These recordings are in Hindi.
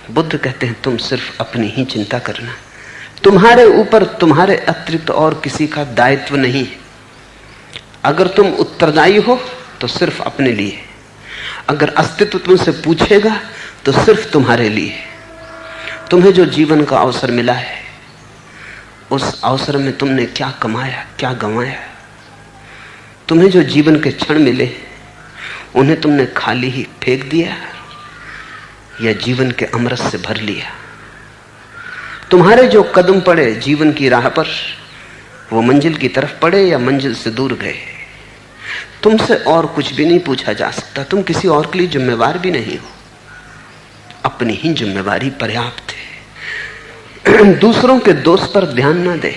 बुद्ध कहते हैं तुम सिर्फ अपनी ही चिंता करना, तुम्हारे ऊपर तुम्हारे अतिरिक्त और किसी का दायित्व नहीं है। अगर तुम उत्तरदायी हो तो सिर्फ अपने लिए, अगर अस्तित्व तुमसे पूछेगा तो सिर्फ तुम्हारे लिए। तुम्हें जो जीवन का अवसर मिला है, उस अवसर में तुमने क्या कमाया, क्या गंवाया। तुम्हें जो जीवन के क्षण मिले, उन्हें तुमने खाली ही फेंक दिया या जीवन के अमृत से भर लिया। तुम्हारे जो कदम पड़े जीवन की राह पर, वो मंजिल की तरफ पड़े या मंजिल से दूर गए। तुमसे और कुछ भी नहीं पूछा जा सकता, तुम किसी और के लिए जिम्मेवार भी नहीं हो, अपनी ही जिम्मेवारी पर्याप्त है। दूसरों के दोष पर ध्यान ना दे।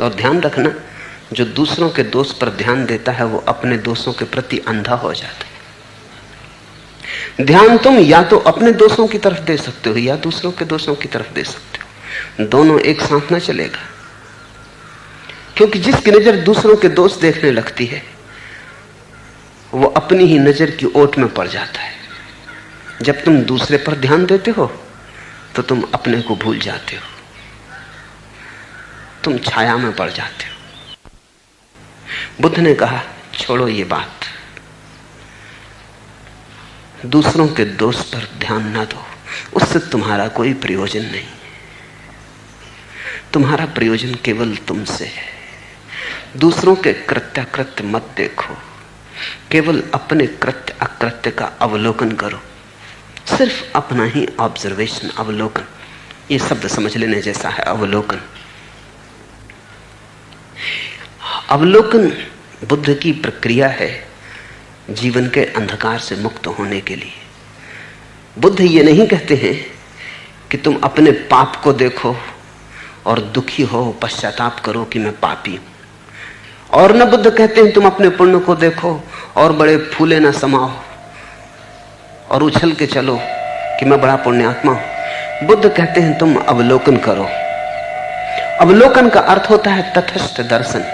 और ध्यान रखना, जो दूसरों के दोष पर ध्यान देता है वो अपने दोषों के प्रति अंधा हो जाता है। ध्यान तुम या तो अपने दोषों की तरफ दे सकते हो या दूसरों के दोषों की तरफ दे सकते हो, दोनों एक साथ ना चलेगा। क्योंकि जिसकी नजर दूसरों के दोष देखने लगती है, वो अपनी ही नजर की ओट में पड़ जाता है। जब तुम दूसरे पर ध्यान देते हो तो तुम अपने को भूल जाते हो, तुम छाया में पड़ जाते हो। बुद्ध ने कहा छोड़ो ये बात, दूसरों के दोष पर ध्यान ना दो, उससे तुम्हारा कोई प्रयोजन नहीं। तुम्हारा प्रयोजन केवल तुमसे है। दूसरों के कृत्याकृत्य मत देखो, केवल अपने कृत्य अकृत्य का अवलोकन करो। सिर्फ अपना ही ऑब्जर्वेशन, अवलोकन। ये शब्द समझ लेने जैसा है, अवलोकन। अवलोकन बुद्ध की प्रक्रिया है जीवन के अंधकार से मुक्त होने के लिए। बुद्ध ये नहीं कहते हैं कि तुम अपने पाप को देखो और दुखी हो, पश्चाताप करो कि मैं पापी हूं। और न बुद्ध कहते हैं तुम अपने पुण्य को देखो और बड़े फूले न समाओ और उछल के चलो कि मैं बड़ा पुण्यात्मा हूं। बुद्ध कहते हैं तुम अवलोकन करो। अवलोकन का अर्थ होता है तटस्थ दर्शन,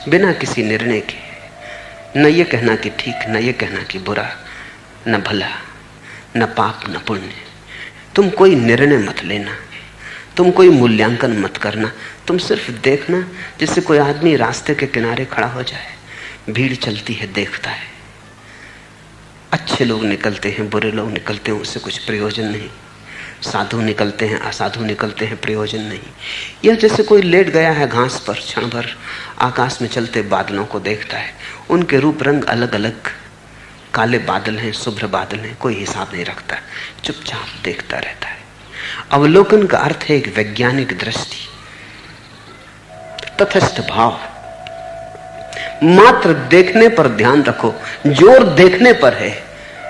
बिना किसी निर्णय के। न ये कहना कि ठीक, न ये कहना कि बुरा, न भला, न पाप, न पुण्य। तुम कोई निर्णय मत लेना, तुम कोई मूल्यांकन मत करना, तुम सिर्फ देखना। जैसे कोई आदमी रास्ते के किनारे खड़ा हो जाए, भीड़ चलती है, देखता है, अच्छे लोग निकलते हैं, बुरे लोग निकलते हैं, उससे कुछ प्रयोजन नहीं। साधु निकलते हैं, असाधु निकलते हैं, प्रयोजन नहीं। यह जैसे कोई लेट गया है घास पर, क्षण भर आकाश में चलते बादलों को देखता है। उनके रूप रंग अलग अलग, काले बादल हैं, शुभ्र बादल हैं, कोई हिसाब नहीं रखता, चुपचाप देखता रहता है। अवलोकन का अर्थ है एक वैज्ञानिक दृष्टि, तटस्थ भाव। मात्र देखने पर ध्यान रखो, जोर देखने पर है।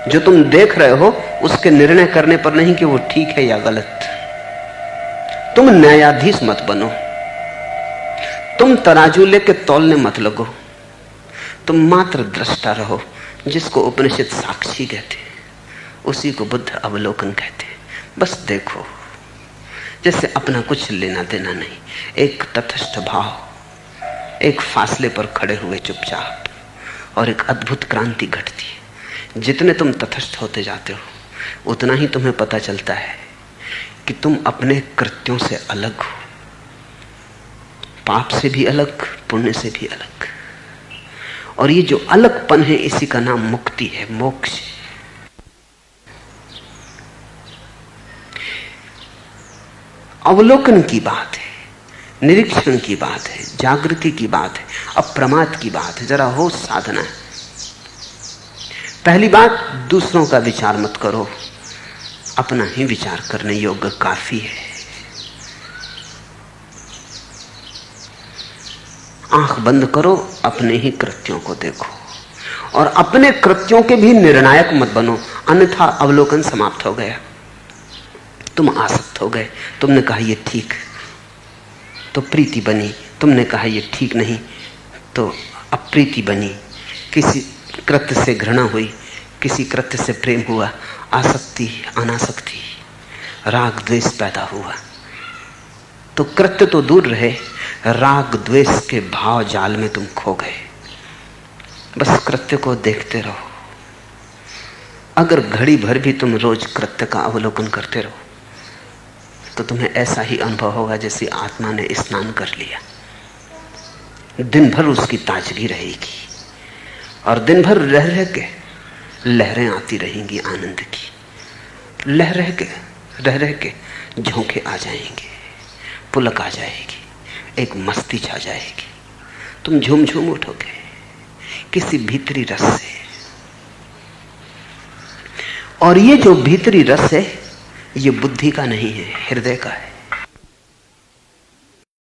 जो तुम देख रहे हो उसके निर्णय करने पर नहीं कि वो ठीक है या गलत। तुम न्यायाधीश मत बनो, तुम तराजू लेके तौलने मत लगो, तुम मात्र दृष्टा रहो। जिसको उपनिषद साक्षी कहते हैं, उसी को बुद्ध अवलोकन कहते हैं। बस देखो, जैसे अपना कुछ लेना देना नहीं, एक तटस्थ भाव, एक फासले पर खड़े हुए चुपचाप, और एक अद्भुत क्रांति घटती है। जितने तुम तटस्थ होते जाते हो उतना ही तुम्हें पता चलता है कि तुम अपने कृत्यों से अलग हो, पाप से भी अलग, पुण्य से भी अलग। और ये जो अलगपन है, इसी का नाम मुक्ति है, मोक्ष है। अवलोकन की बात है, निरीक्षण की बात है, जागृति की बात है, अप्रमाद की बात है, जरा होश साधना है। पहली बात, दूसरों का विचार मत करो, अपना ही विचार करने योग्य काफी है। आंख बंद करो, अपने ही कृत्यों को देखो, और अपने कृत्यों के भी निर्णायक मत बनो, अन्यथा अवलोकन समाप्त हो गया। तुम आसक्त हो गए, तुमने कहा ये ठीक तो प्रीति बनी, तुमने कहा ये ठीक नहीं तो अप्रीति बनी। किसी कृत्य से घृणा हुई, किसी कृत्य से प्रेम हुआ, आसक्ति, अनासक्ति, राग द्वेष पैदा हुआ। तो कृत्य तो दूर रहे, राग द्वेष के भाव जाल में तुम खो गए। बस कृत्य को देखते रहो, अगर घड़ी भर भी तुम रोज कृत्य का अवलोकन करते रहो तो तुम्हें ऐसा ही अनुभव होगा जैसे आत्मा ने स्नान कर लिया। दिन भर उसकी ताजगी रहेगी और दिन भर रह रह के लहरें आती रहेंगी आनंद की। रह रह के झोंके आ जाएंगे, पुलक आ जाएगी, एक मस्ती छा जाएगी। तुम झूम झूम उठोगे किसी भीतरी रस से। और ये जो भीतरी रस है ये बुद्धि का नहीं है, हृदय का है।